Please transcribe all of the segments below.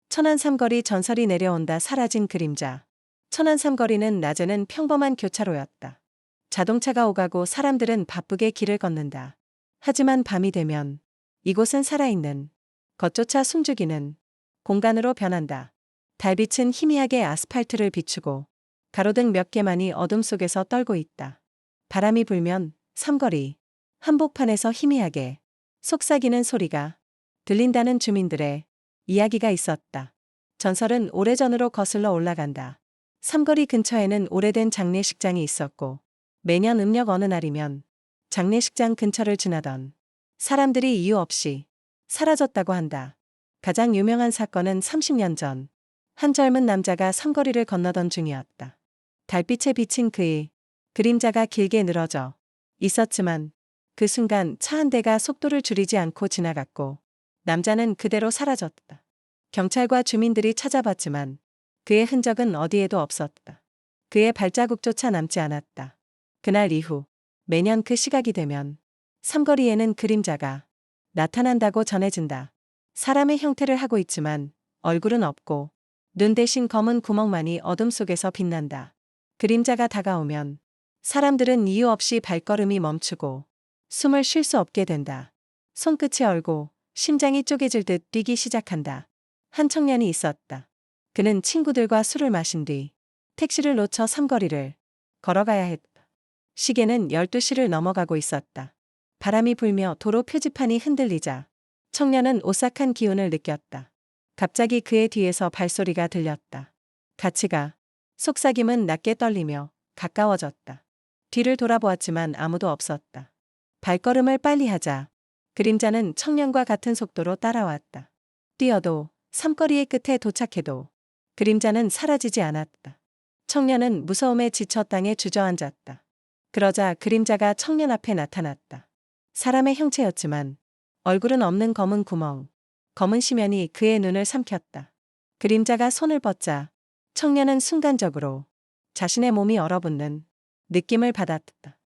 천안 삼거리 전설이 내려온다. 사라진 그림자. 천안 삼거리는 낮에는 평범한 교차로였다. 자동차가 오가고 사람들은 바쁘게 길을 걷는다. 하지만 밤이 되면 이곳은 살아있는, 겉조차 숨죽이는 공간으로 변한다. 달빛은 희미하게 아스팔트를 비추고 가로등 몇 개만이 어둠 속에서 떨고 있다. 바람이 불면 삼거리 한복판에서 희미하게 속삭이는 소리가 들린다는 주민들의 이야기가 있었다. 전설은 오래전으로 거슬러 올라간다. 삼거리 근처에는 오래된 장례식장이 있었고 매년 음력 어느 날이면 장례식장 근처를 지나던 사람들이 이유 없이 사라졌다고 한다. 가장 유명한 사건은 30년 전 한 젊은 남자가 삼거리를 건너던 중이었다. 달빛에 비친 그의 그림자가 길게 늘어져 있었지만 그 순간 차 한 대가 속도를 줄이지 않고 지나갔고 남자는 그대로 사라졌다. 경찰과 주민들이 찾아봤지만 그의 흔적은 어디에도 없었다. 그의 발자국조차 남지 않았다. 그날 이후 매년 그 시각이 되면 삼거리에는 그림자가 나타난다고 전해진다. 사람의 형태를 하고 있지만 얼굴은 없고 눈 대신 검은 구멍만이 어둠 속에서 빛난다. 그림자가 다가오면 사람들은 이유 없이 발걸음이 멈추고 숨을 쉴 수 없게 된다. 손끝이 얼고 심장이 쪼개질 듯 뛰기 시작한다. 한 청년이 있었다. 그는 친구들과 술을 마신 뒤 택시를 놓쳐 삼거리를 걸어가야 했다. 시계는 12시를 넘어가고 있었다. 바람이 불며 도로 표지판이 흔들리자 청년은 오싹한 기운을 느꼈다. 갑자기 그의 뒤에서 발소리가 들렸다. 같이 가. 속삭임은 낮게 떨리며 가까워졌다. 뒤를 돌아보았지만 아무도 없었다. 발걸음을 빨리 하자 그림자는 청년과 같은 속도로 따라왔다. 뛰어도 삼거리의 끝에 도착해도 그림자는 사라지지 않았다. 청년은 무서움에 지쳐 땅에 주저앉았다. 그러자 그림자가 청년 앞에 나타났다. 사람의 형체였지만 얼굴은 없는 검은 구멍, 검은 심연이 그의 눈을 삼켰다. 그림자가 손을 뻗자 청년은 순간적으로 자신의 몸이 얼어붙는 느낌을 받았다.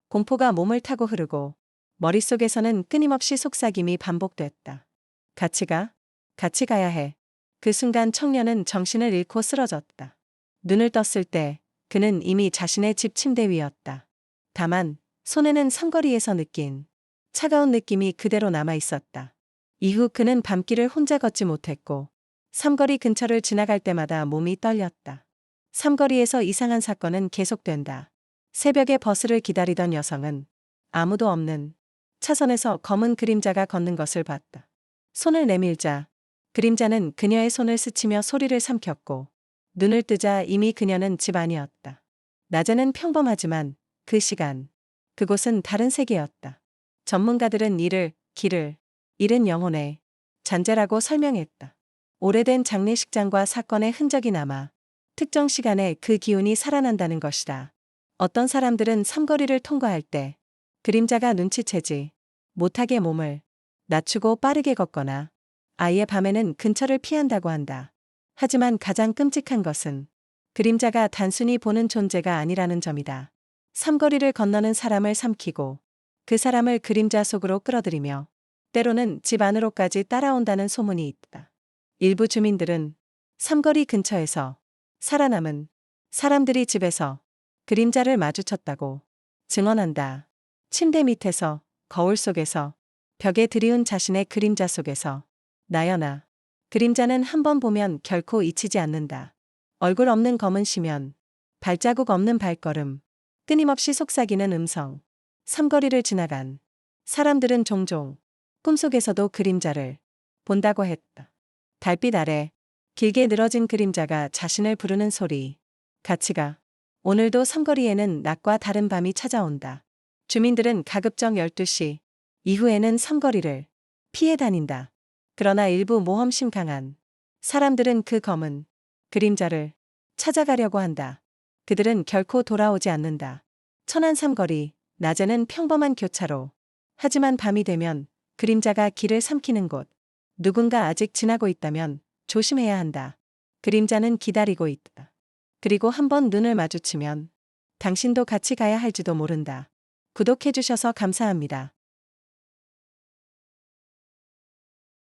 공포가 몸을 타고 흐르고 머릿속에서는 끊임없이 속삭임이 반복됐다. 같이 가? 같이 가야 해. 그 순간 청년은 정신을 잃고 쓰러졌다. 눈을 떴을 때 그는 이미 자신의 집 침대 위였다. 다만 손에는 삼거리에서 느낀 차가운 느낌이 그대로 남아 있었다. 이후 그는 밤길을 혼자 걷지 못했고 삼거리 근처를 지나갈 때마다 몸이 떨렸다. 삼거리에서 이상한 사건은 계속된다. 새벽에 버스를 기다리던 여성은 아무도 없는 차선에서 검은 그림자가 걷는 것을 봤다. 손을 내밀자 그림자는 그녀의 손을 스치며 소리를 삼켰고 눈을 뜨자 이미 그녀는 집 안이었다. 낮에는 평범하지만 그 시간, 그곳은 다른 세계였다. 전문가들은 이를 길을 잃은 영혼의 잔재라고 설명했다. 오래된 장례식장과 사건의 흔적이 남아 특정 시간에 그 기운이 살아난다는 것이다. 어떤 사람들은 삼거리를 통과할 때 그림자가 눈치채지 못하게 몸을 낮추고 빠르게 걷거나 아예 밤에는 근처를 피한다고 한다. 하지만 가장 끔찍한 것은 그림자가 단순히 보는 존재가 아니라는 점이다. 삼거리를 건너는 사람을 삼키고 그 사람을 그림자 속으로 끌어들이며 때로는 집 안으로까지 따라온다는 소문이 있다. 일부 주민들은 삼거리 근처에서 살아남은 사람들이 집에서 그림자를 마주쳤다고 증언한다. 침대 밑에서, 거울 속에서, 벽에 드리운 자신의 그림자 속에서. 나연아, 그림자는 한 번 보면 결코 잊히지 않는다. 얼굴 없는 검은 심연, 발자국 없는 발걸음, 끊임없이 속삭이는 음성. 삼거리를 지나간 사람들은 종종 꿈속에서도 그림자를 본다고 했다. 달빛 아래 길게 늘어진 그림자가 자신을 부르는 소리. 같이 가. 오늘도 삼거리에는 낮과 다른 밤이 찾아온다. 주민들은 가급적 12시 이후에는 삼거리를 피해 다닌다. 그러나 일부 모험심 강한 사람들은 그 검은 그림자를 찾아가려고 한다. 그들은 결코 돌아오지 않는다. 천안 삼거리, 낮에는 평범한 교차로. 하지만 밤이 되면 그림자가 길을 삼키는 곳. 누군가 아직 지나고 있다면 조심해야 한다. 그림자는 기다리고 있다. 그리고 한번 눈을 마주치면 당신도 같이 가야 할지도 모른다. 구독해주셔서 감사합니다.